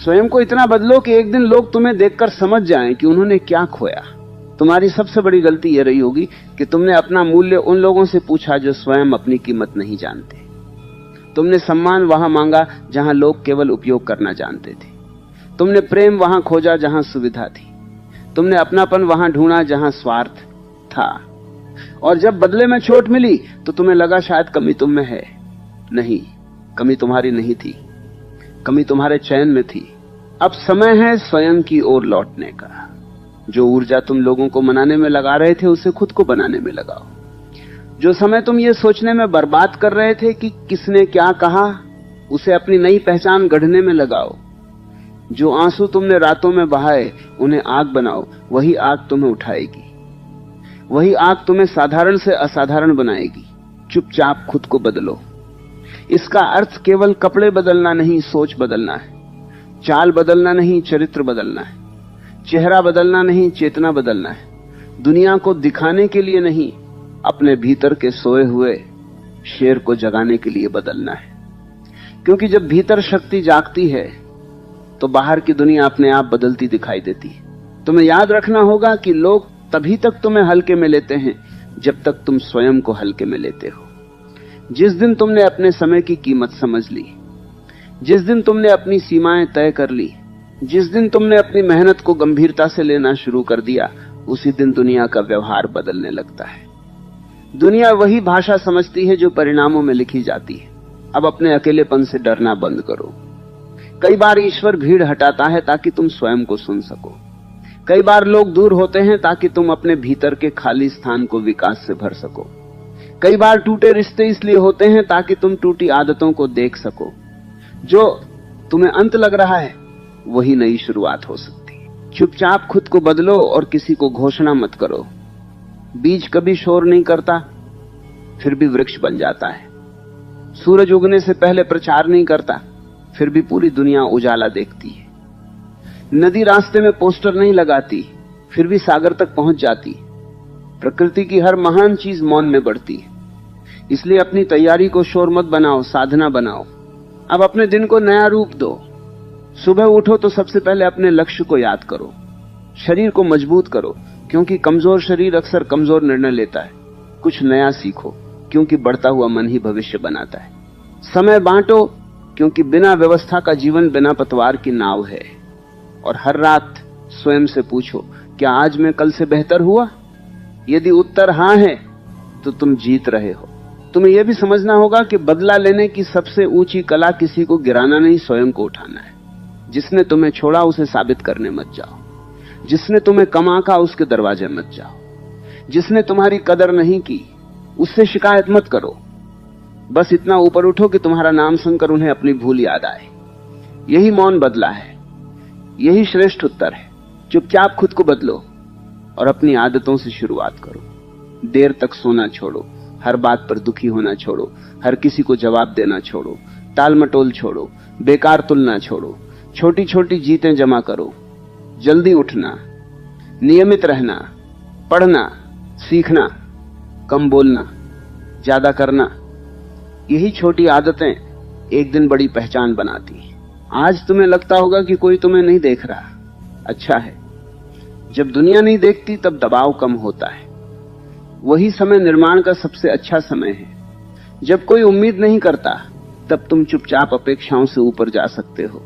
स्वयं को इतना बदलो कि एक दिन लोग तुम्हें देखकर समझ जाएं कि उन्होंने क्या खोया। तुम्हारी सबसे बड़ी गलती यह रही होगी कि तुमने अपना मूल्य उन लोगों से पूछा जो स्वयं अपनी कीमत नहीं जानते। तुमने सम्मान वहां मांगा जहां लोग केवल उपयोग करना जानते थे। तुमने प्रेम वहां खोजा जहां सुविधा थी। तुमने अपनापन वहां ढूंढा जहां स्वार्थ था। और जब बदले में चोट मिली तो तुम्हें लगा शायद कमी तुम में है। नहीं, कमी तुम्हारी नहीं थी, कमी तुम्हारे चयन में थी। अब समय है स्वयं की ओर लौटने का। जो ऊर्जा तुम लोगों को मनाने में लगा रहे थे उसे खुद को बनाने में लगाओ। जो समय तुम ये सोचने में बर्बाद कर रहे थे कि किसने क्या कहा, उसे अपनी नई पहचान गढ़ने में लगाओ। जो आंसू तुमने रातों में बहाए उन्हें आग बनाओ। वही आग तुम्हें उठाएगी, वही आग तुम्हें साधारण से असाधारण बनाएगी। चुपचाप खुद को बदलो। इसका अर्थ केवल कपड़े बदलना नहीं, सोच बदलना है। चाल बदलना नहीं, चरित्र बदलना है। चेहरा बदलना नहीं, चेतना बदलना है। दुनिया को दिखाने के लिए नहीं, अपने भीतर के सोए हुए शेर को जगाने के लिए बदलना है। क्योंकि जब भीतर शक्ति जागती है तो बाहर की दुनिया अपने आप बदलती दिखाई देती है। तुम्हें याद रखना होगा कि लोग तभी तक तुम्हें हल्के में लेते हैं जब तक तुम स्वयं को हल्के में लेते हो। जिस दिन तुमने अपने समय की कीमत समझ ली, जिस दिन तुमने अपनी सीमाएं तय कर ली, जिस दिन तुमने अपनी मेहनत को गंभीरता से लेना शुरू कर दिया, उसी दिन दुनिया का व्यवहार बदलने लगता है। दुनिया वही भाषा समझती है जो परिणामों में लिखी जाती है। अब अपने अकेलेपन से डरना बंद करो। कई बार ईश्वर भीड़ हटाता है ताकि तुम स्वयं को सुन सको। कई बार लोग दूर होते हैं ताकि तुम अपने भीतर के खाली स्थान को विकास से भर सको। कई बार टूटे रिश्ते इसलिए होते हैं ताकि तुम टूटी आदतों को देख सको। जो तुम्हें अंत लग रहा है वही नई शुरुआत हो सकती है। चुपचाप खुद को बदलो और किसी को घोषणा मत करो। बीज कभी शोर नहीं करता, फिर भी वृक्ष बन जाता है। सूरज उगने से पहले प्रचार नहीं करता, फिर भी पूरी दुनिया उजाला देखती है। नदी रास्ते में पोस्टर नहीं लगाती, फिर भी सागर तक पहुंच जाती। प्रकृति की हर महान चीज मौन में बढ़ती है। इसलिए अपनी तैयारी को शोर मत बनाओ, साधना बनाओ। अब अपने दिन को नया रूप दो। सुबह उठो तो सबसे पहले अपने लक्ष्य को याद करो। शरीर को मजबूत करो, क्योंकि कमजोर शरीर अक्सर कमजोर निर्णय लेता है। कुछ नया सीखो, क्योंकि बढ़ता हुआ मन ही भविष्य बनाता है। समय बांटो, क्योंकि बिना व्यवस्था का जीवन बिना पतवार की नाव है। और हर रात स्वयं से पूछो, क्या आज मैं कल से बेहतर हुआ? यदि उत्तर हां है तो तुम जीत रहे हो। तुम्हें यह भी समझना होगा कि बदला लेने की सबसे ऊंची कला किसी को गिराना नहीं, स्वयं को उठाना है। जिसने तुम्हें छोड़ा उसे साबित करने मत जाओ। जिसने तुम्हें कम आंका उसके दरवाजे मत जाओ। जिसने तुम्हारी कदर नहीं की उससे शिकायत मत करो। बस इतना ऊपर उठो कि तुम्हारा नाम सुनकर उन्हें अपनी भूल याद आए। यही मौन बदला है, यही श्रेष्ठ उत्तर है। चुपचाप खुद को बदलो और अपनी आदतों से शुरुआत करो। देर तक सोना छोड़ो, हर बात पर दुखी होना छोड़ो, हर किसी को जवाब देना छोड़ो, टाल मटोल छोड़ो, बेकार तुलना छोड़ो, छोटी छोटी जीतें जमा करो। जल्दी उठना, नियमित रहना, पढ़ना, सीखना, कम बोलना, ज्यादा करना, यही छोटी आदतें एक दिन बड़ी पहचान बनाती हैं। आज तुम्हें लगता होगा कि कोई तुम्हें नहीं देख रहा, अच्छा है। जब दुनिया नहीं देखती तब दबाव कम होता है। वही समय निर्माण का सबसे अच्छा समय है। जब कोई उम्मीद नहीं करता तब तुम चुपचाप अपेक्षाओं से ऊपर जा सकते हो।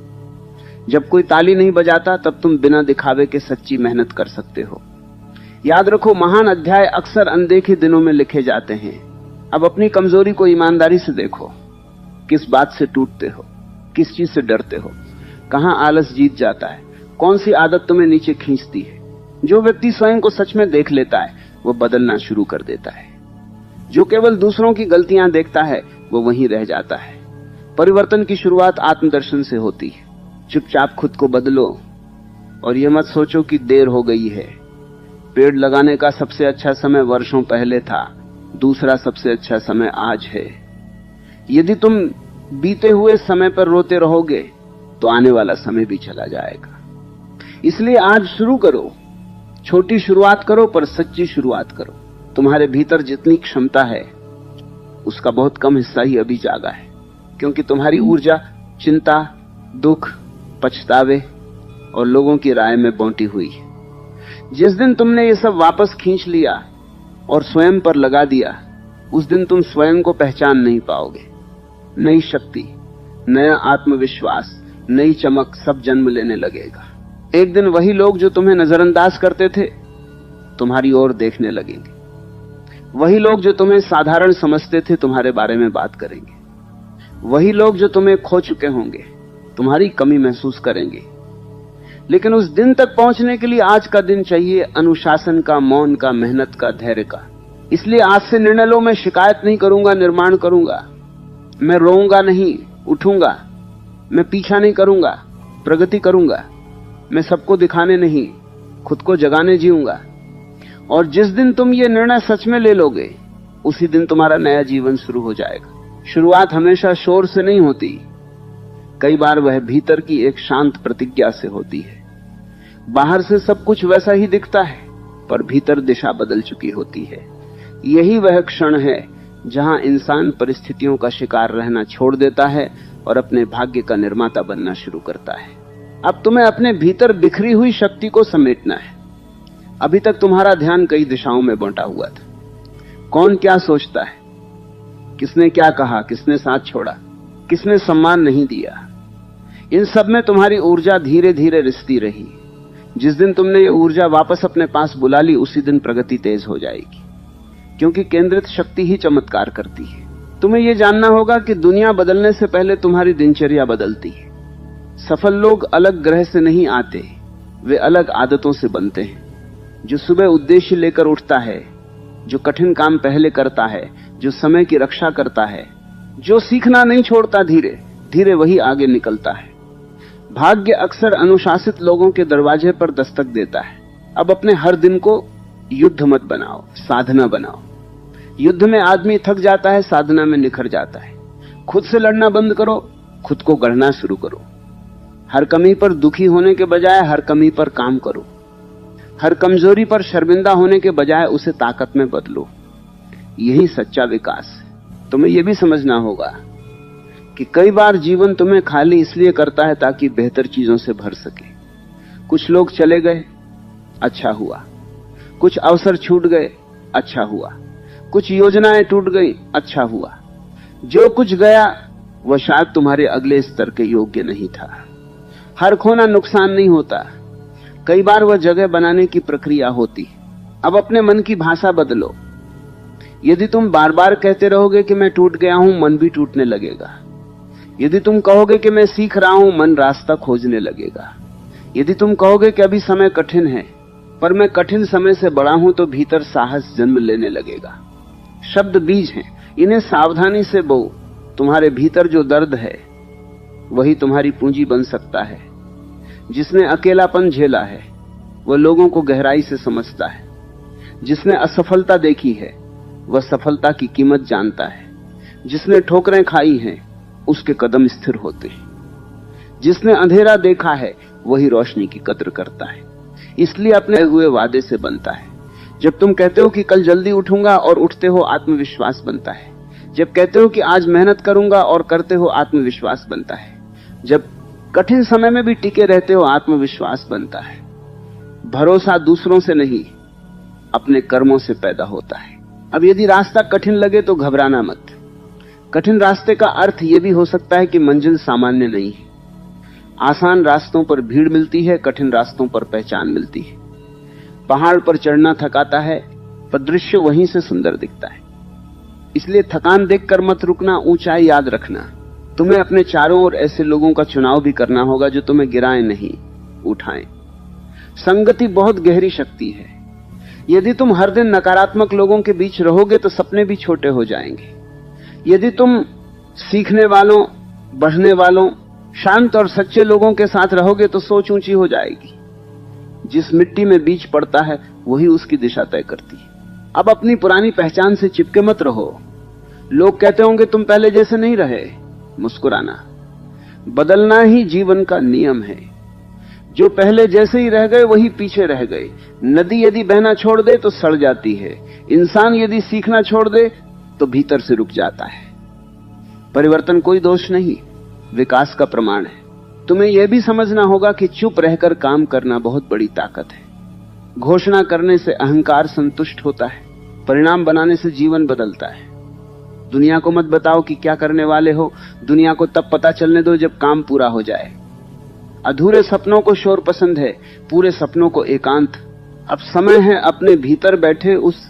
जब कोई ताली नहीं बजाता तब तुम बिना दिखावे के सच्ची मेहनत कर सकते हो। याद रखो, महान अध्याय अक्सर अनदेखे दिनों में लिखे जाते हैं। अब अपनी कमजोरी को ईमानदारी से देखो। किस बात से टूटते हो, किस चीज से डरते हो, कहां आलस जीत जाता है, कौन सी आदत तुम्हें नीचे खींचती है। जो व्यक्ति स्वयं को सच में देख लेता है वो बदलना शुरू कर देता है। जो केवल दूसरों की गलतियां देखता है वो वहीं रह जाता है। परिवर्तन की शुरुआत आत्मदर्शन से होती है। चुपचाप खुद को बदलो और ये मत सोचो कि देर हो गई है। पेड़ लगाने का सबसे अच्छा समय वर्षों पहले था, दूसरा सबसे अच्छा समय आज है। यदि तुम बीते हुए समय पर रोते रहोगे तो आने वाला समय भी चला जाएगा। इसलिए आज शुरू करो, छोटी शुरुआत करो पर सच्ची शुरुआत करो। तुम्हारे भीतर जितनी क्षमता है उसका बहुत कम हिस्सा ही अभी जागा है, क्योंकि तुम्हारी ऊर्जा चिंता, दुख, पछतावे और लोगों की राय में बौंटी हुई है। जिस दिन तुमने ये सब वापस खींच लिया और स्वयं पर लगा दिया, उस दिन तुम स्वयं को पहचान नहीं पाओगे। नई शक्ति, नया आत्मविश्वास, नई चमक सब जन्म लेने लगेगा। एक दिन वही लोग जो तुम्हें नजरअंदाज करते थे तुम्हारी ओर देखने लगेंगे। वही लोग जो तुम्हें साधारण समझते थे तुम्हारे बारे में बात करेंगे। वही लोग जो तुम्हें खो चुके होंगे तुम्हारी कमी महसूस करेंगे। लेकिन उस दिन तक पहुंचने के लिए आज का दिन चाहिए, अनुशासन का, मौन का, मेहनत का, धैर्य का। इसलिए आज से निर्णय लो, मैं शिकायत नहीं करूंगा, निर्माण करूंगा। मैं रोऊंगा नहीं, उठूंगा। मैं पीछा नहीं करूंगा, प्रगति करूंगा। मैं सबको दिखाने नहीं, खुद को जगाने जीऊंगा। और जिस दिन तुम ये निर्णय सच में ले लोगे, उसी दिन तुम्हारा नया जीवन शुरू हो जाएगा। शुरुआत हमेशा शोर से नहीं होती, कई बार वह भीतर की एक शांत प्रतिज्ञा से होती है। बाहर से सब कुछ वैसा ही दिखता है, पर भीतर दिशा बदल चुकी होती है। यही वह क्षण है जहां इंसान परिस्थितियों का शिकार रहना छोड़ देता है और अपने भाग्य का निर्माता बनना शुरू करता है। अब तुम्हें अपने भीतर बिखरी हुई शक्ति को समेटना है। अभी तक तुम्हारा ध्यान कई दिशाओं में बंटा हुआ था। कौन क्या सोचता है, किसने क्या कहा, किसने साथ छोड़ा, किसने सम्मान नहीं दिया, इन सब में तुम्हारी ऊर्जा धीरे धीरे रिसती रही। जिस दिन तुमने ये ऊर्जा वापस अपने पास बुला ली, उसी दिन प्रगति तेज हो जाएगी, क्योंकि केंद्रित शक्ति ही चमत्कार करती है। तुम्हें यह जानना होगा कि दुनिया बदलने से पहले तुम्हारी दिनचर्या बदलती है। सफल लोग अलग ग्रह से नहीं आते, वे अलग आदतों से बनते हैं। जो सुबह उद्देश्य लेकर उठता है, जो कठिन काम पहले करता है, जो समय की रक्षा करता है, जो सीखना नहीं छोड़ता, धीरे धीरे वही आगे निकलता है। भाग्य अक्सर अनुशासित लोगों के दरवाजे पर दस्तक देता है। अब अपने हर दिन को युद्ध मत बनाओ, साधना बनाओ। युद्ध में आदमी थक जाता है, साधना में निखर जाता है। खुद से लड़ना बंद करो, खुद को गढ़ना शुरू करो। हर कमी पर दुखी होने के बजाय हर कमी पर काम करो। हर कमजोरी पर शर्मिंदा होने के बजाय उसे ताकत में बदलो। यही सच्चा विकास है। तुम्हें यह भी समझना होगा कि कई बार जीवन तुम्हें खाली इसलिए करता है ताकि बेहतर चीजों से भर सके। कुछ लोग चले गए, अच्छा हुआ। कुछ अवसर छूट गए, अच्छा हुआ। कुछ योजनाएं टूट गई, अच्छा हुआ। जो कुछ गया वह शायद तुम्हारे अगले स्तर के योग्य नहीं था। हर खोना नुकसान नहीं होता, कई बार वह जगह बनाने की प्रक्रिया होती। अब अपने मन की भाषा बदलो। यदि तुम बार बार कहते रहोगे कि मैं टूट गया हूं, मन भी टूटने लगेगा। यदि तुम कहोगे कि मैं सीख रहा हूं, मन रास्ता खोजने लगेगा। यदि तुम कहोगे कि अभी समय कठिन है, पर मैं कठिन समय से बड़ा हूं, तो भीतर साहस जन्म लेने लगेगा। शब्द बीज हैं, इन्हें सावधानी से बो। तुम्हारे भीतर जो दर्द है वही तुम्हारी पूंजी बन सकता है। जिसने अकेलापन झेला है वह लोगों को गहराई से समझता है। जिसने असफलता देखी है वह सफलता की कीमत जानता है। जिसने ठोकरें खाई हैं उसके कदम स्थिर होते हैं। जिसने अंधेरा देखा है वही रोशनी की कद्र करता है। इसलिए अपने हुए वादे से बनता है। जब तुम कहते हो कि कल जल्दी उठूंगा और उठते हो, आत्मविश्वास बनता है। जब कहते हो कि आज मेहनत करूंगा और करते हो, आत्मविश्वास बनता है। जब कठिन समय में भी टिके रहते हो, आत्मविश्वास बनता है। भरोसा दूसरों से नहीं, अपने कर्मों से पैदा होता है। अब यदि रास्ता कठिन लगे तो घबराना मत। कठिन रास्ते का अर्थ यह भी हो सकता है कि मंजिल सामान्य नहीं है। आसान रास्तों पर भीड़ मिलती है, कठिन रास्तों पर पहचान मिलती है। पहाड़ पर चढ़ना थकाता है, पर दृश्य वहीं से सुंदर दिखता है। इसलिए थकान देखकर मत रुकना, ऊंचाई याद रखना। तुम्हें अपने चारों ओर ऐसे लोगों का चुनाव भी करना होगा जो तुम्हें गिराएं नहीं, उठाएं। संगति बहुत गहरी शक्ति है। यदि तुम हर दिन नकारात्मक लोगों के बीच रहोगे तो सपने भी छोटे हो जाएंगे। यदि तुम सीखने वालों, बढ़ने वालों, शांत और सच्चे लोगों के साथ रहोगे तो सोच ऊंची हो जाएगी। जिस मिट्टी में बीज पड़ता है वही उसकी दिशा तय करती है। अब अपनी पुरानी पहचान से चिपके मत रहो। लोग कहते होंगे तुम पहले जैसे नहीं रहे। मुस्कुराना। बदलना ही जीवन का नियम है। जो पहले जैसे ही रह गए वही पीछे रह गए। नदी यदि बहना छोड़ दे तो सड़ जाती है। इंसान यदि सीखना छोड़ दे तो भीतर से रुक जाता है। परिवर्तन कोई दोष नहीं, विकास का प्रमाण है। तुम्हें यह भी समझना होगा कि चुप रहकर काम करना बहुत बड़ी ताकत है। घोषणा करने से अहंकार संतुष्ट होता है, परिणाम बनाने से जीवन बदलता है। दुनिया को मत बताओ कि क्या करने वाले हो, दुनिया को तब पता चलने दो जब काम पूरा हो जाए। अधूरे सपनों को शोर पसंद है, पूरे सपनों को एकांत। अब समय है अपने भीतर बैठे उस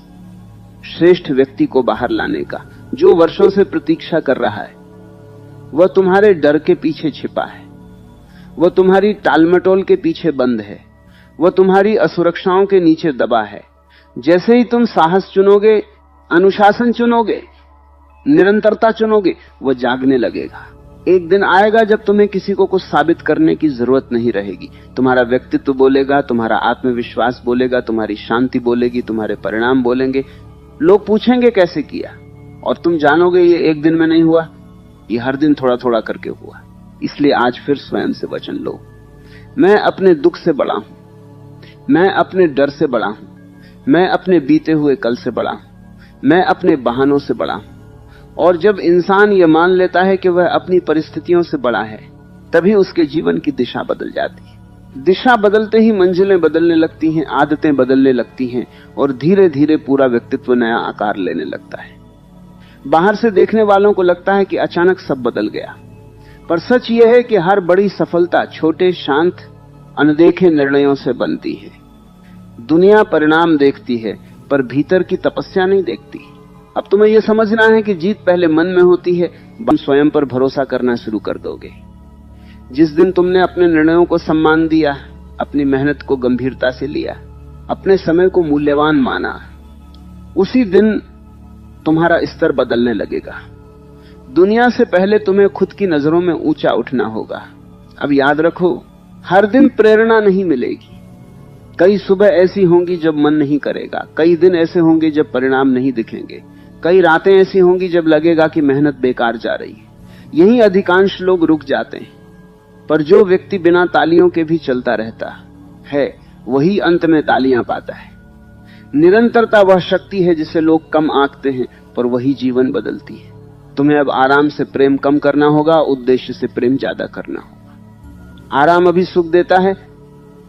श्रेष्ठ व्यक्ति को बाहर लाने का, जो वर्षों से प्रतीक्षा कर रहा है। वह तुम्हारे डर के पीछे छिपा है, वह तुम्हारी टालमटोल के पीछे बंद है, वह तुम्हारी असुरक्षाओं के नीचे दबा है। जैसे ही तुम साहस चुनोगे, अनुशासन चुनोगे, निरंतरता चुनोगे, वह जागने लगेगा। एक दिन आएगा जब तुम्हें किसी को कुछ साबित करने की जरूरत नहीं रहेगी। तुम्हारा व्यक्तित्व बोलेगा, तुम्हारा आत्मविश्वास बोलेगा, तुम्हारी शांति बोलेगी, तुम्हारे परिणाम बोलेंगे। लोग पूछेंगे कैसे किया, और तुम जानोगे ये एक दिन में नहीं हुआ, ये हर दिन थोड़ा थोड़ा करके हुआ। इसलिए आज फिर स्वयं से वचन लो, मैं अपने दुख से बड़ा हूं, मैं अपने डर से बड़ा हूं, मैं अपने बीते हुए कल से बड़ा हूं, मैं अपने बहानों से बड़ा हूं। और जब इंसान यह मान लेता है कि वह अपनी परिस्थितियों से बड़ा है, तभी उसके जीवन की दिशा बदल जाती है। दिशा बदलते ही मंजिलें बदलने लगती हैं, आदतें बदलने लगती हैं, और धीरे धीरे पूरा व्यक्तित्व नया आकार लेने लगता है। बाहर से देखने वालों को लगता है कि अचानक सब बदल गया, पर सच यह है कि हर बड़ी सफलता छोटे, शांत, अनदेखे निर्णयों से बनती है। दुनिया परिणाम देखती है, पर भीतर की तपस्या नहीं देखती। अब तुम्हें यह समझना है कि जीत पहले मन में होती है। स्वयं पर भरोसा करना शुरू कर दोगे। जिस दिन तुमने अपने निर्णयों को सम्मान दिया, अपनी मेहनत को गंभीरता से लिया, अपने समय को मूल्यवान माना, उसी दिन तुम्हारा स्तर बदलने लगेगा। दुनिया से पहले तुम्हें खुद की नजरों में ऊंचा उठना होगा। अब याद रखो, हर दिन प्रेरणा नहीं मिलेगी। कई सुबह ऐसी होंगी जब मन नहीं करेगा, कई दिन ऐसे होंगे जब परिणाम नहीं दिखेंगे, कई रातें ऐसी होंगी जब लगेगा कि मेहनत बेकार जा रही है। यही अधिकांश लोग रुक जाते हैं, पर जो व्यक्ति बिना तालियों के भी चलता रहता है, वही अंत में तालियां पाता है। निरंतरता वह शक्ति है जिसे लोग कम आंकते हैं, पर वही जीवन बदलती है। तुम्हें अब आराम से प्रेम कम करना होगा, उद्देश्य से प्रेम ज्यादा करना होगा। आराम अभी सुख देता है,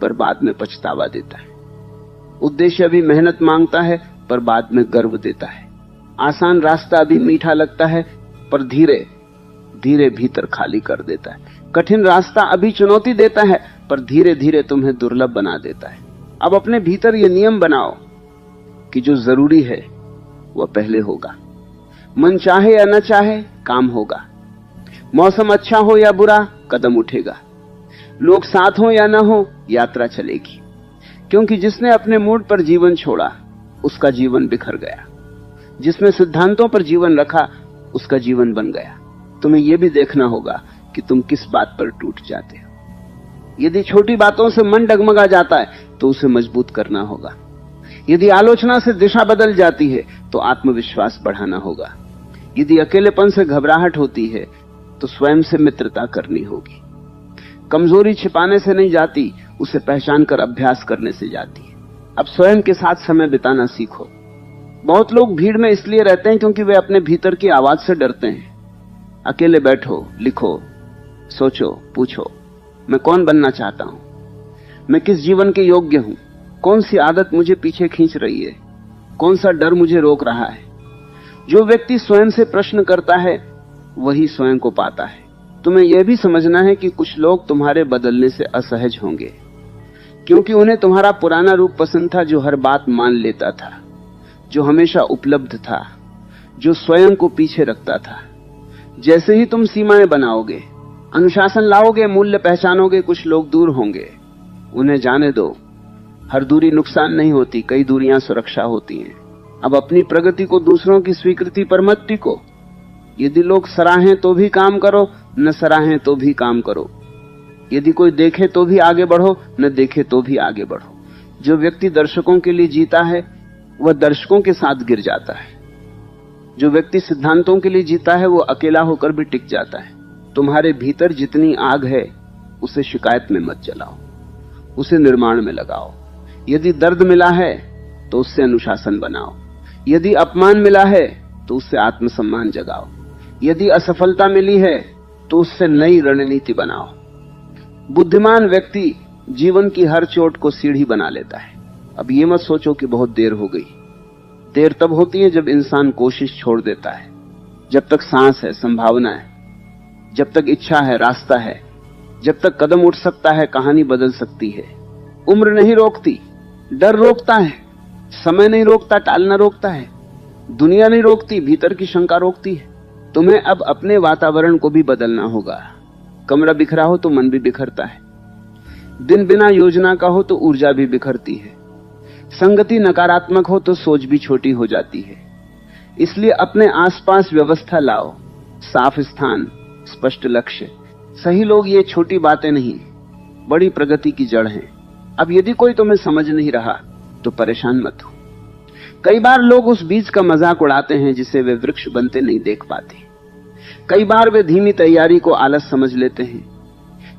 पर बाद में पछतावा देता है। उद्देश्य अभी मेहनत मांगता है, पर बाद में गर्व देता है। आसान रास्ता अभी मीठा लगता है, पर धीरे धीरे भीतर खाली कर देता है। कठिन रास्ता अभी चुनौती देता है, पर धीरे धीरे तुम्हें दुर्लभ बना देता है। अब अपने भीतर यह नियम बनाओ कि जो जरूरी है वह पहले होगा। मन चाहे या न चाहे, काम होगा। मौसम अच्छा हो या बुरा, कदम उठेगा। लोग साथ हो या न हो, यात्रा चलेगी। क्योंकि जिसने अपने मूड पर जीवन छोड़ा, उसका जीवन बिखर गया। जिसने सिद्धांतों पर जीवन रखा, उसका जीवन बन गया। तुम्हें यह भी देखना होगा कि तुम किस बात पर टूट जाते हो। यदि छोटी बातों से मन डगमगा जाता है, तो उसे मजबूत करना होगा। यदि आलोचना से दिशा बदल जाती है, तो आत्मविश्वास बढ़ाना होगा। यदि अकेलेपन से घबराहट होती है, तो स्वयं से मित्रता करनी होगी। कमजोरी छिपाने से नहीं जाती, उसे पहचान कर अभ्यास करने से जाती है। अब स्वयं के साथ समय बिताना सीखो। बहुत लोग भीड़ में इसलिए रहते हैं क्योंकि वे अपने भीतर की आवाज से डरते हैं। अकेले बैठो, लिखो, सोचो, पूछो, मैं कौन बनना चाहता हूं, मैं किस जीवन के योग्य हूं, कौन सी आदत मुझे पीछे खींच रही है, कौन सा डर मुझे रोक रहा है। जो व्यक्ति स्वयं से प्रश्न करता है, वही स्वयं को पाता है। तुम्हें यह भी समझना है कि कुछ लोग तुम्हारे बदलने से असहज होंगे, क्योंकि उन्हें तुम्हारा पुराना रूप पसंद था, जो हर बात मान लेता था, जो हमेशा उपलब्ध था, जो स्वयं को पीछे रखता था। जैसे ही तुम सीमाएं बनाओगे, अनुशासन लाओगे, मूल्य पहचानोगे, कुछ लोग दूर होंगे। उन्हें जाने दो। हर दूरी नुकसान नहीं होती, कई दूरियां सुरक्षा होती हैं। अब अपनी प्रगति को दूसरों की स्वीकृति पर मत टिको। यदि लोग सराहें तो भी काम करो, न सराहें तो भी काम करो। यदि कोई देखे तो भी आगे बढ़ो, न देखे तो भी आगे बढ़ो। जो व्यक्ति दर्शकों के लिए जीता है, वह दर्शकों के साथ गिर जाता है। जो व्यक्ति सिद्धांतों के लिए जीता है, वो अकेला होकर भी टिक जाता है। तुम्हारे भीतर जितनी आग है, उसे शिकायत में मत जलाओ, उसे निर्माण में लगाओ। यदि दर्द मिला है, तो उससे अनुशासन बनाओ। यदि अपमान मिला है, तो उससे आत्मसम्मान जगाओ। यदि असफलता मिली है, तो उससे नई रणनीति बनाओ। बुद्धिमान व्यक्ति जीवन की हर चोट को सीढ़ी बना लेता है। अब ये मत सोचो कि बहुत देर हो गई। देर तब होती है जब इंसान कोशिश छोड़ देता है। जब तक सांस है, संभावना है, जब तक इच्छा है, रास्ता है, जब तक कदम उठ सकता है, कहानी बदल सकती है। उम्र नहीं रोकती, डर रोकता है। समय नहीं रोकता, टालना रोकता है। दुनिया नहीं रोकती, भीतर की शंका रोकती है। तुम्हें अब अपने वातावरण को भी बदलना होगा। कमरा बिखरा हो तो मन भी बिखरता है। दिन बिना योजना का हो तो ऊर्जा भी बिखरती है। संगति नकारात्मक हो तो सोच भी छोटी हो जाती है। इसलिए अपने आसपास व्यवस्था लाओ, साफ स्थान, स्पष्ट लक्ष्य, सही लोग। ये छोटी बातें नहीं, बड़ी प्रगति की जड़ हैं। अब यदि कोई तुम्हें समझ नहीं रहा तो परेशान मत हो। कई बार लोग उस बीज का मजाक उड़ाते हैं जिसे वे वृक्ष बनते नहीं देख पाते। कई बार वे धीमी तैयारी को आलस समझ लेते हैं।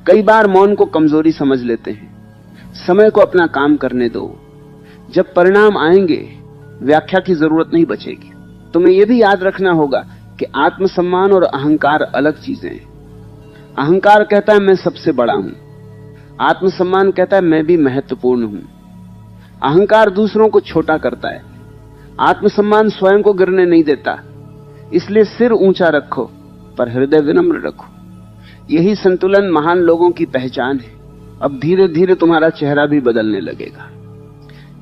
कई बार मौन को कमजोरी समझ लेते हैं। समय को अपना काम करने दो। जब परिणाम आएंगे व्याख्या की जरूरत नहीं बचेगी। तुम्हें यह भी याद रखना होगा कि आत्मसम्मान और अहंकार अलग चीजें हैं। अहंकार कहता है मैं सबसे बड़ा हूं, आत्मसम्मान कहता है मैं भी महत्वपूर्ण हूं। अहंकार दूसरों को छोटा करता है, आत्मसम्मान स्वयं को गिरने नहीं देता। इसलिए सिर ऊंचा रखो पर हृदय विनम्र रखो। यही संतुलन महान लोगों की पहचान है। अब धीरे धीरे तुम्हारा चेहरा भी बदलने लगेगा,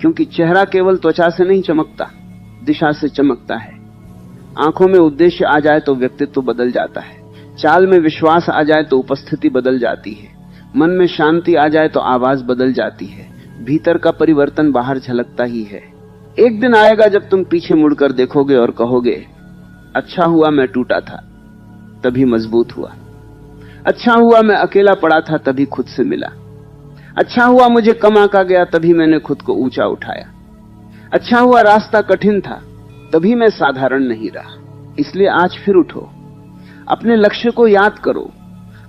क्योंकि चेहरा केवल त्वचा से नहीं चमकता, दिशा से चमकता है। आंखों में उद्देश्य आ जाए तो व्यक्तित्व बदल जाता है। चाल में विश्वास आ जाए तो उपस्थिति बदल जाती है। मन में शांति आ जाए तो आवाज बदल जाती है। भीतर का परिवर्तन बाहर झलकता ही है। एक दिन आएगा जब तुम पीछे मुड़कर देखोगे और कहोगे, अच्छा हुआ मैं टूटा था तभी मजबूत हुआ। अच्छा हुआ मैं अकेला पड़ा था तभी खुद से मिला। अच्छा हुआ मुझे कम आंका गया तभी मैंने खुद को ऊंचा उठाया। अच्छा हुआ रास्ता कठिन था तभी मैं साधारण नहीं रहा। इसलिए आज फिर उठो, अपने लक्ष्य को याद करो,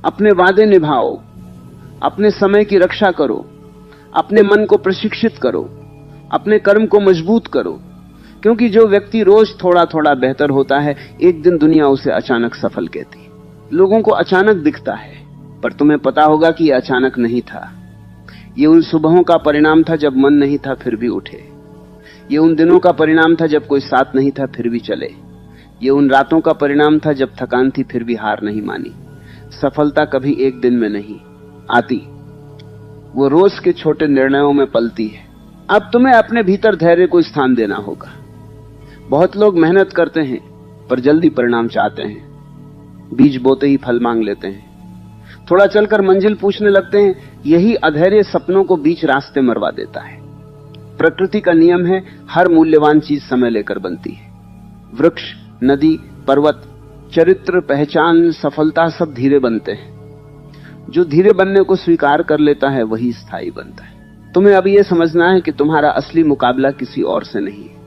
अपने वादे निभाओ, अपने समय की रक्षा करो, अपने मन को प्रशिक्षित करो, अपने कर्म को मजबूत करो। क्योंकि जो व्यक्ति रोज थोड़ा थोड़ा बेहतर होता है, एक दिन दुनिया उसे अचानक सफल कहती है। लोगों को अचानक दिखता है, पर तुम्हें पता होगा कि यह अचानक नहीं था। ये उन सुबहों का परिणाम था जब मन नहीं था फिर भी उठे। ये उन दिनों का परिणाम था जब कोई साथ नहीं था फिर भी चले। ये उन रातों का परिणाम था जब थकान थी फिर भी हार नहीं मानी। सफलता कभी एक दिन में नहीं आती, वो रोज के छोटे निर्णयों में पलती है। अब तुम्हें अपने भीतर धैर्य को स्थान देना होगा। बहुत लोग मेहनत करते हैं पर जल्दी परिणाम चाहते हैं। बीज बोते ही फल मांग लेते हैं। थोड़ा चलकर मंजिल पूछने लगते हैं। यही अधैर्य सपनों को बीच रास्ते मरवा देता है। प्रकृति का नियम है, हर मूल्यवान चीज समय लेकर बनती है। वृक्ष, नदी, पर्वत, चरित्र, पहचान, सफलता सब धीरे बनते हैं। जो धीरे बनने को स्वीकार कर लेता है वही स्थायी बनता है। तुम्हें अब यह समझना है कि तुम्हारा असली मुकाबला किसी और से नहीं है,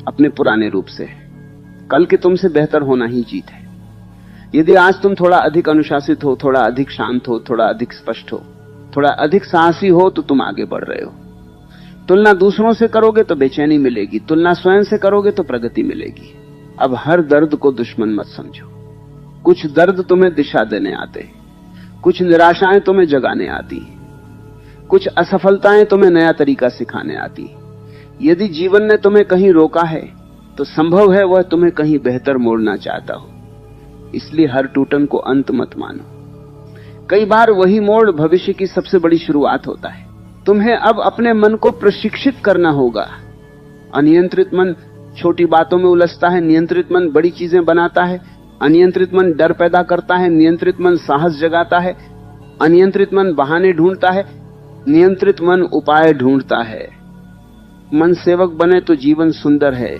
अपने पुराने रूप से है। कल के तुमसे बेहतर होना ही जीत है। यदि आज तुम थोड़ा अधिक अनुशासित हो, थोड़ा अधिक शांत हो, थोड़ा अधिक स्पष्ट हो, थोड़ा अधिक साहसी हो तो तुम आगे बढ़ रहे हो। तुलना दूसरों से करोगे तो बेचैनी मिलेगी, तुलना स्वयं से करोगे तो प्रगति मिलेगी। अब हर दर्द को दुश्मन मत समझो। कुछ दर्द तुम्हें दिशा देने आते, कुछ निराशाएं तुम्हें जगाने आती, कुछ असफलताएं तुम्हें नया तरीका सिखाने आती। यदि जीवन ने तुम्हें कहीं रोका है तो संभव है वह तुम्हें कहीं बेहतर मोड़ना चाहता हो। इसलिए हर टूटन को अंत मत मानो। कई बार वही मोड़ भविष्य की सबसे बड़ी शुरुआत होता है। तुम्हें अब अपने मन को प्रशिक्षित करना होगा। अनियंत्रित मन छोटी बातों में उलझता है, नियंत्रित मन बड़ी चीजें बनाता है। अनियंत्रित मन डर पैदा करता है, नियंत्रित मन साहस जगाता है। अनियंत्रित मन बहाने ढूंढता है, नियंत्रित मन उपाय ढूंढता है। मन सेवक बने तो जीवन सुंदर है,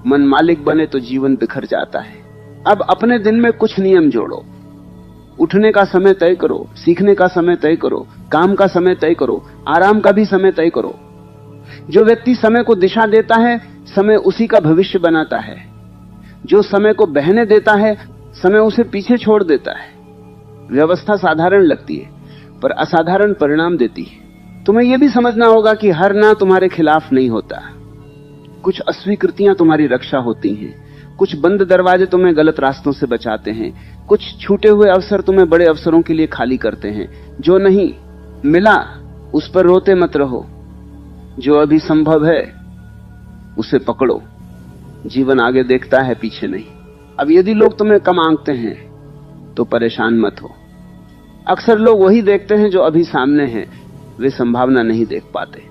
मन मालिक बने तो जीवन बिखर जाता है। अब अपने दिन में कुछ नियम जोड़ो। उठने का समय तय करो, सीखने का समय तय करो, काम का समय तय करो, आराम का भी समय तय करो। जो व्यक्ति समय को दिशा देता है, समय उसी का भविष्य बनाता है। जो समय को बहने देता है, समय उसे पीछे छोड़ देता है। व्यवस्था साधारण लगती है पर असाधारण परिणाम देती है। तुम्हें यह भी समझना होगा कि हर ना तुम्हारे खिलाफ नहीं होता। कुछ अस्वीकृतियां तुम्हारी रक्षा होती हैं, कुछ बंद दरवाजे तुम्हें गलत रास्तों से बचाते हैं, कुछ छूटे हुए अवसर तुम्हें बड़े अवसरों के लिए खाली करते हैं। जो नहीं मिला उस पर रोते मत रहो, जो अभी संभव है उसे पकड़ो। जीवन आगे देखता है, पीछे नहीं। अब यदि लोग तुम्हें कम आंकते हैं तो परेशान मत हो। अक्सर लोग वही देखते हैं जो अभी सामने है, वे संभावना नहीं देख पाते।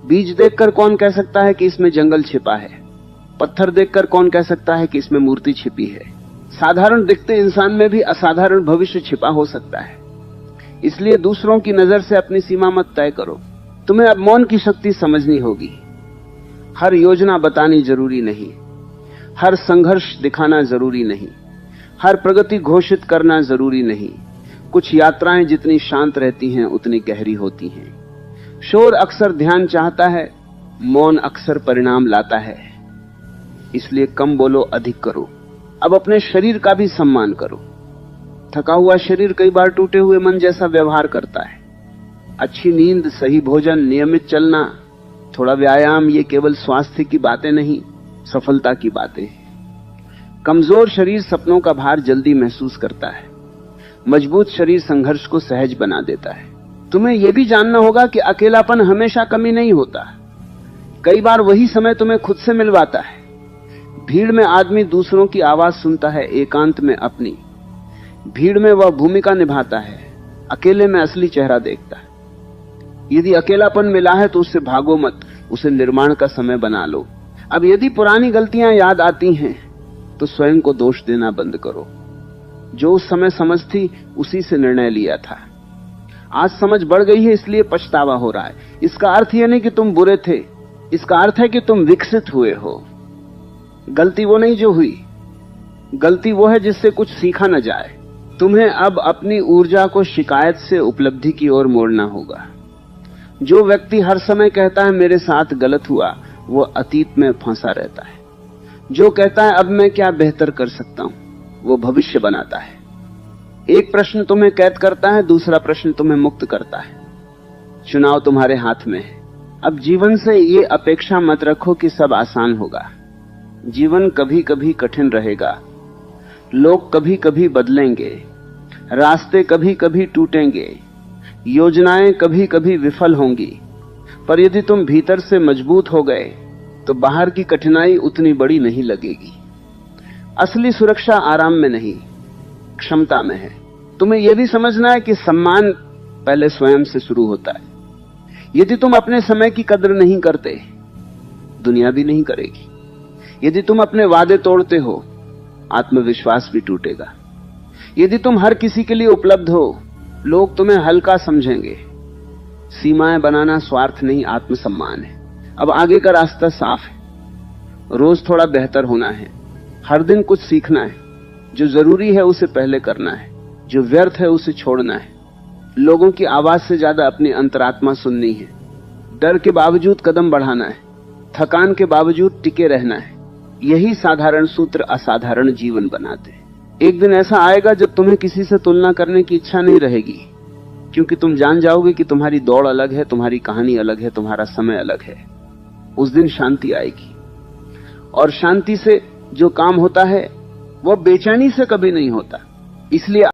बीज देखकर कौन कह सकता है कि इसमें जंगल छिपा है? पत्थर देखकर कौन कह सकता है कि इसमें मूर्ति छिपी है? साधारण दिखते इंसान में भी असाधारण भविष्य छिपा हो सकता है। इसलिए दूसरों की नजर से अपनी सीमा मत तय करो। तुम्हें अब मौन की शक्ति समझनी होगी। हर योजना बतानी जरूरी नहीं, हर संघर्ष दिखाना जरूरी नहीं, हर प्रगति घोषित करना जरूरी नहीं। कुछ यात्राएं जितनी शांत रहती हैं उतनी गहरी होती हैं। शोर अक्सर ध्यान चाहता है, मौन अक्सर परिणाम लाता है। इसलिए कम बोलो, अधिक करो। अब अपने शरीर का भी सम्मान करो। थका हुआ शरीर कई बार टूटे हुए मन जैसा व्यवहार करता है। अच्छी नींद, सही भोजन, नियमित चलना, थोड़ा व्यायाम, ये केवल स्वास्थ्य की बातें नहीं, सफलता की बातें हैं। कमजोर शरीर सपनों का भार जल्दी महसूस करता है, मजबूत शरीर संघर्ष को सहज बना देता है। तुम्हें यह भी जानना होगा कि अकेलापन हमेशा कमी नहीं होता। कई बार वही समय तुम्हें खुद से मिलवाता है। भीड़ में आदमी दूसरों की आवाज सुनता है, एकांत में अपनी। भीड़ में वह भूमिका निभाता है, अकेले में असली चेहरा देखता है। यदि अकेलापन मिला है तो उससे भागो मत, उसे निर्माण का समय बना लो। अब यदि पुरानी गलतियां याद आती हैं तो स्वयं को दोष देना बंद करो। जो उस समय समझ थी उसी से निर्णय लिया था। आज समझ बढ़ गई है इसलिए पछतावा हो रहा है। इसका अर्थ यह नहीं कि तुम बुरे थे, इसका अर्थ है कि तुम विकसित हुए हो। गलती वो नहीं जो हुई, गलती वो है जिससे कुछ सीखा न जाए। तुम्हें अब अपनी ऊर्जा को शिकायत से उपलब्धि की ओर मोड़ना होगा। जो व्यक्ति हर समय कहता है मेरे साथ गलत हुआ, वो अतीत में फंसा रहता है। जो कहता है अब मैं क्या बेहतर कर सकता हूं, वो भविष्य बनाता है। एक प्रश्न तुम्हें कैद करता है, दूसरा प्रश्न तुम्हें मुक्त करता है। चुनाव तुम्हारे हाथ में है। अब जीवन से ये अपेक्षा मत रखो कि सब आसान होगा। जीवन कभी कभी कठिन रहेगा, लोग कभी कभी बदलेंगे, रास्ते कभी कभी टूटेंगे, योजनाएं कभी कभी विफल होंगी। पर यदि तुम भीतर से मजबूत हो गए तो बाहर की कठिनाई उतनी बड़ी नहीं लगेगी। असली सुरक्षा आराम में नहीं, क्षमता में है। तुम्हें यह भी समझना है कि सम्मान पहले स्वयं से शुरू होता है। यदि तुम अपने समय की कदर नहीं करते, दुनिया भी नहीं करेगी। यदि तुम अपने वादे तोड़ते हो, आत्मविश्वास भी टूटेगा। यदि तुम हर किसी के लिए उपलब्ध हो, लोग तुम्हें हल्का समझेंगे। सीमाएं बनाना स्वार्थ नहीं, आत्मसम्मान है। अब आगे का रास्ता साफ है। रोज थोड़ा बेहतर होना है, हर दिन कुछ सीखना है। जो जरूरी है उसे पहले करना है, जो व्यर्थ है उसे छोड़ना है। लोगों की आवाज से ज्यादा अपनी अंतरात्मा सुननी है। डर के बावजूद कदम बढ़ाना है, थकान के बावजूद टिके रहना है। यही साधारण सूत्र असाधारण जीवन बनाते हैं। एक दिन ऐसा आएगा जब तुम्हें किसी से तुलना करने की इच्छा नहीं रहेगी, क्योंकि तुम जान जाओगे कि तुम्हारी दौड़ अलग है, तुम्हारी कहानी अलग है, तुम्हारा समय अलग है। उस दिन शांति आएगी, और शांति से जो काम होता है वह बेचैनी से कभी नहीं होता। इसलिए